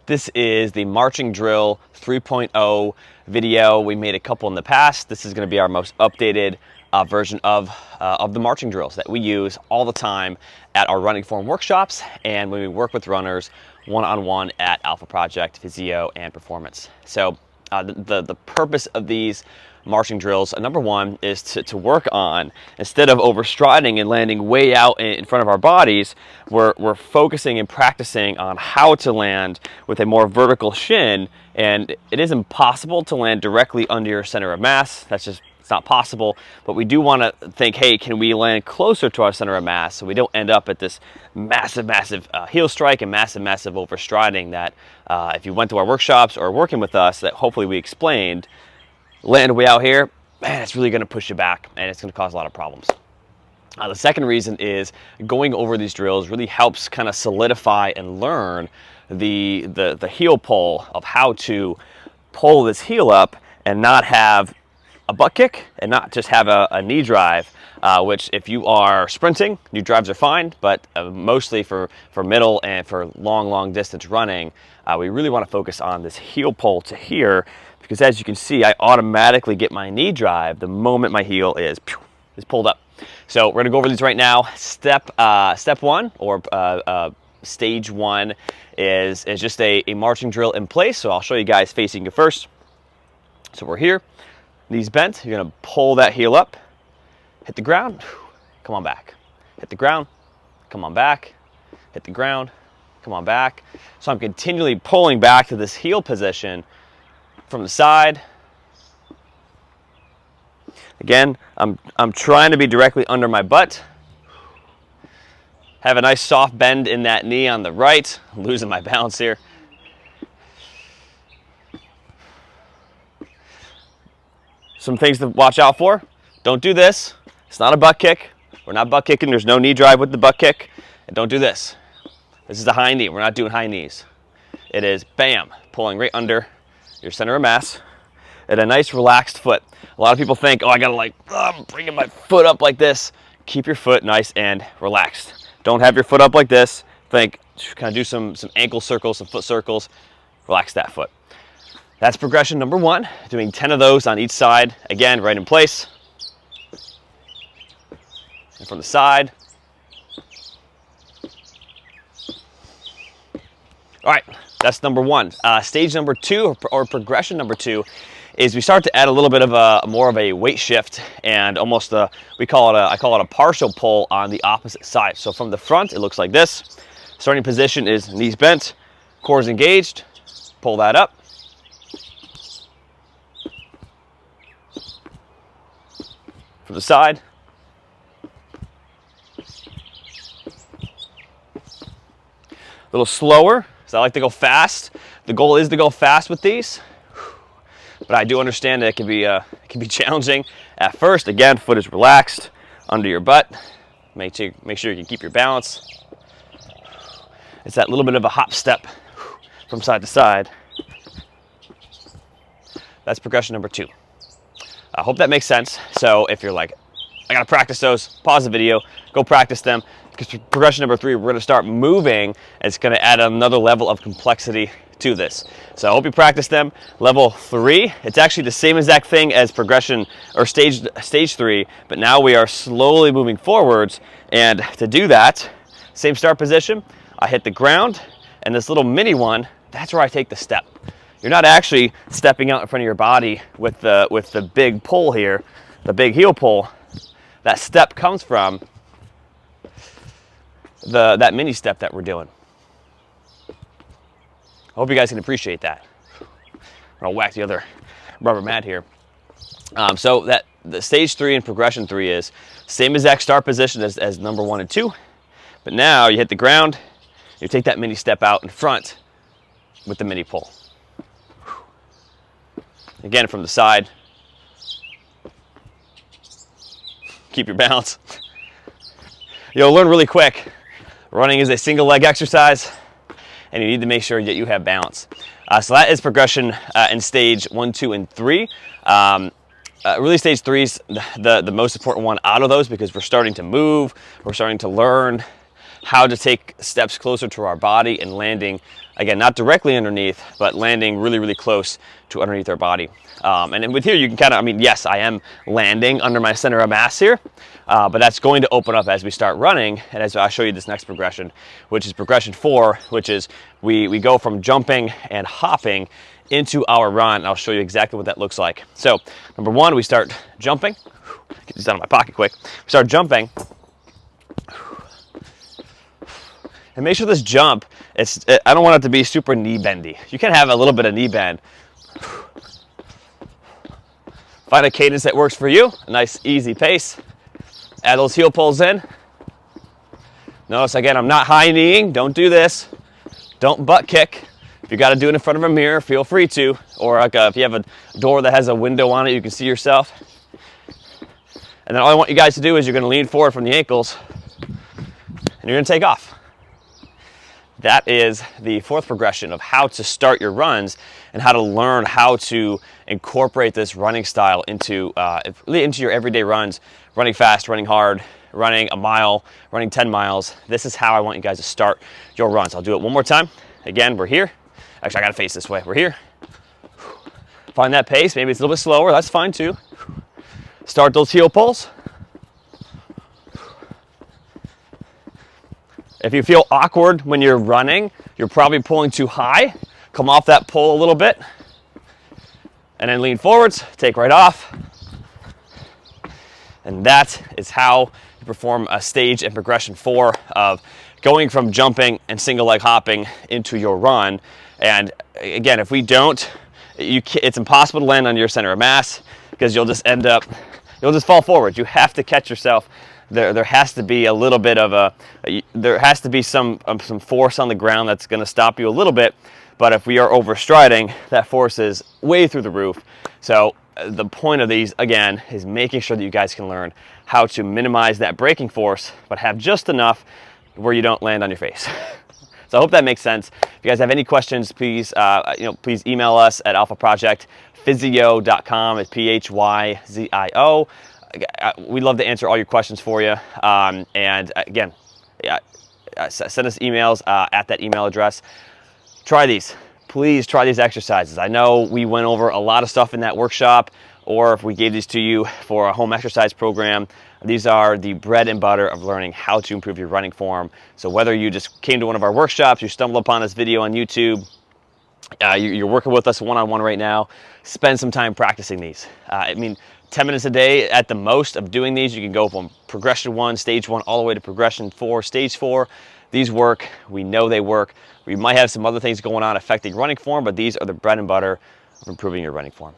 This is the Marching Drill 3.0 video. We made a couple in the past. This is going to be our most updated version of the marching drills that we use all the time at our running form workshops and when we work with runners one-on-one at Alpha Project, Physio, and Performance. So the purpose of these marching drills, number one, is to work on, instead of overstriding and landing way out in front of our bodies, we're focusing and practicing on how to land with a more vertical shin. And it is impossible to land directly under your center of mass. It's not possible, but we do want to think, hey, can we land closer to our center of mass so we don't end up at this massive heel strike and massive overstriding that if you went to our workshops or working with us, that hopefully we explained, land way out here, man, it's really going to push you back and it's going to cause a lot of problems. The second reason is going over these drills really helps kind of solidify and learn the heel pull of how to pull this heel up and not have a butt kick and not just have a knee drive, which if you are sprinting, knee drives are fine, but mostly for middle and for long distance running, we really want to focus on this heel pull to here, because as you can see, I automatically get my knee drive the moment my heel is pulled up. So we're gonna go over these right now. Step one, or stage one, is just a marching drill in place. So I'll show you guys facing you first. So we're here. Knees bent, you're gonna pull that heel up, hit the ground, come on back. Hit the ground, come on back, hit the ground, come on back. So I'm continually pulling back to this heel position from the side. Again, I'm trying to be directly under my butt. Have a nice soft bend in that knee on the right. I'm losing my balance here. Some things to watch out for. Don't do this. It's not a butt kick. We're not butt kicking. There's no knee drive with the butt kick. And don't do this. This is a high knee. We're not doing high knees. It is bam, pulling right under your center of mass at a nice relaxed foot. A lot of people think, oh, I gotta I'm bringing my foot up like this. Keep your foot nice and relaxed. Don't have your foot up like this. Think, kind of do some ankle circles, some foot circles. Relax that foot. That's progression number one, doing 10 of those on each side. Again, right in place. And from the side. All right, that's number one. Stage number two, or progression number two, is we start to add a little bit of more of a weight shift and almost I call it a partial pull on the opposite side. So from the front, it looks like this. Starting position is knees bent, core is engaged, pull that up. From the side. A little slower, because I like to go fast. The goal is to go fast with these, but I do understand that it can be challenging at first. Again, foot is relaxed under your butt. Make sure you can keep your balance. It's that little bit of a hop step from side to side. That's progression number two. I hope that makes sense. So if you're like, I gotta practice those, pause the video, go practice them, because progression number three, we're gonna start moving, and it's gonna add another level of complexity to this. So I hope you practice them. Level three, it's actually the same exact thing as progression, or stage three, but now we are slowly moving forwards, and to do that, same start position, I hit the ground, and this little mini one, that's where I take the step. You're not actually stepping out in front of your body with the big pull here, the big heel pull. That step comes from that mini step that we're doing. I hope you guys can appreciate that. I'll whack the other rubber mat here. So that the stage three and progression three is same exact start position as number one and two, but now you hit the ground, you take that mini step out in front with the mini pull. Again, from the side. Keep your balance. You'll learn really quick. Running is a single leg exercise, and you need to make sure that you have balance. So that is progression in stage 1, 2, and 3. Really, stage 3 is the most important one out of those, because we're starting to move, we're starting to learn how to take steps closer to our body and landing, again, not directly underneath, but landing really, really close to underneath our body. And then with here, you can kind of, I mean, yes, I am landing under my center of mass here, but that's going to open up as we start running. And as I'll show you this next progression, which is progression 4, which is we go from jumping and hopping into our run. I'll show you exactly what that looks like. So number 1, we start jumping. Get these out of my pocket quick. We start jumping. And make sure this jump, I don't want it to be super knee bendy. You can have a little bit of knee bend. Find a cadence that works for you, a nice easy pace. Add those heel pulls in. Notice again, I'm not high kneeing, don't do this. Don't butt kick. If you got to do it in front of a mirror, feel free to. Or like if you have a door that has a window on it, you can see yourself. And then all I want you guys to do is you're going to lean forward from the ankles and you're going to take off. That is the 4th progression of how to start your runs and how to learn how to incorporate this running style into your everyday runs, running fast, running hard, running a mile, running 10 miles. This is how I want you guys to start your runs. I'll do it one more time. Again, we're here. Actually, I gotta face this way. We're here. Find that pace. Maybe it's a little bit slower. That's fine too. Start those heel pulls. If you feel awkward when you're running, you're probably pulling too high. Come off that pull a little bit. And then lean forwards, take right off. And that is how you perform a stage in progression 4 of going from jumping and single leg hopping into your run. And again, if we don't, it's impossible to land on your center of mass because you'll just fall forward. You have to catch yourself. There has to be a little bit of there has to be some force on the ground that's going to stop you a little bit. But if we are overstriding, that force is way through the roof. So the point of these, again, is making sure that you guys can learn how to minimize that braking force, but have just enough where you don't land on your face. So I hope that makes sense. If you guys have any questions, please, please email us at alphaprojectphysio.com. It's PHYZIO. We'd love to answer all your questions for you. And again, send us emails at that email address. Try these. Please try these exercises. I know we went over a lot of stuff in that workshop, or if we gave these to you for a home exercise program, these are the bread and butter of learning how to improve your running form. So whether you just came to one of our workshops, you stumbled upon this video on YouTube, you're working with us one-on-one right now, spend some time practicing these. 10 minutes a day at the most of doing these. You can go from progression 1, stage 1, all the way to progression 4, stage 4. These work. We know they work. We might have some other things going on affecting running form, but these are the bread and butter of improving your running form.